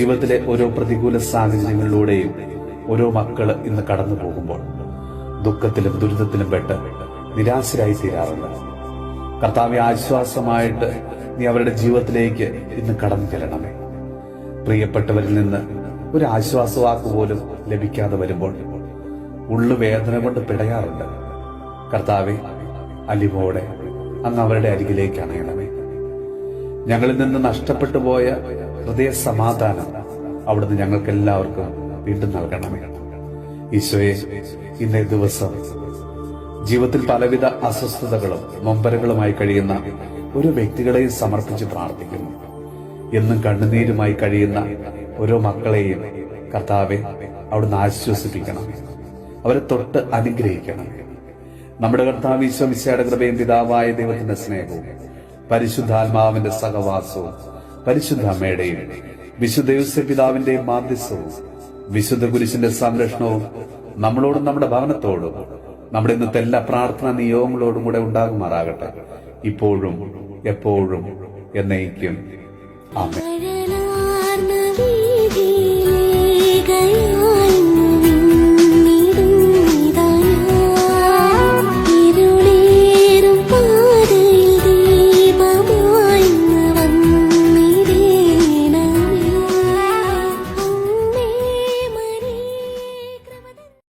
ജീവിതത്തിലെ ഓരോ പ്രതികൂല സാഹചര്യങ്ങളിലൂടെയും ഓരോ മക്കള് ഇന്ന് കടന്നു പോകുമ്പോൾ ദുഃഖത്തിലും ദുരിതത്തിലും പെട്ട് നിരാശരായി തീരാറുണ്ട്. കർത്താവെ, ആശ്വാസമായിട്ട് നീ അവരുടെ ജീവിതത്തിലേക്ക് ഇന്ന് കടന്നു ചെല്ലണമേ. പ്രിയപ്പെട്ടവരിൽ നിന്ന് ഒരു ആശ്വാസവാക്ക് പോലും ലഭിക്കാതെ വരുമ്പോൾ ഉള്ളു വേദന കൊണ്ട് പിടയാറുണ്ട്. കർത്താവെ, അലിവോടെ അങ്ങ് അവരുടെ അരികിലേക്ക് അണയണമേ. ഞങ്ങളിൽ നിന്ന് നഷ്ടപ്പെട്ടു പോയ ഹൃദയ സമാധാനം അവിടുന്ന് ഞങ്ങൾക്ക് എല്ലാവർക്കും വീണ്ടും നൽകണമേ. ഈശോയെ, ഇന്നേ ദിവസം ജീവിതത്തിൽ പലവിധ അസ്വസ്ഥതകളും നൊമ്പരങ്ങളുമായി കഴിയുന്ന ഒരു വ്യക്തികളെയും സമർപ്പിച്ച് പ്രാർത്ഥിക്കുന്നു. എന്നും കണ്ണുനീരുമായി കഴിയുന്ന ഓരോ മക്കളെയും കർത്താവെ അവിടുന്ന് ആശ്വസിപ്പിക്കണം, അവരെ തൊട്ട് അനുഗ്രഹിക്കണം. നമ്മുടെ കർത്താവ് ഈശോ മിശിഹായുടെ കൃപയും പിതാവായ ദൈവത്തിന്റെ സ്നേഹവും പരിശുദ്ധാത്മാവിന്റെ സഹവാസവും പരിശുദ്ധ അമ്മയുടെയും വിശുദ്ധ യോസേപ്പ് പിതാവിന്റെയും മാധ്യസ്ഥവും വിശുദ്ധ കുരിശിന്റെ സംരക്ഷണവും നമ്മളോടും നമ്മുടെ ഭവനത്തോടും നമ്മുടെ ഇന്നത്തെ എല്ലാ പ്രാർത്ഥനാ നിയോഗങ്ങളോടും കൂടെ ഉണ്ടാകുമാറാകട്ടെ, ഇപ്പോഴും എപ്പോഴും എന്നേക്കും. ആമേൻ.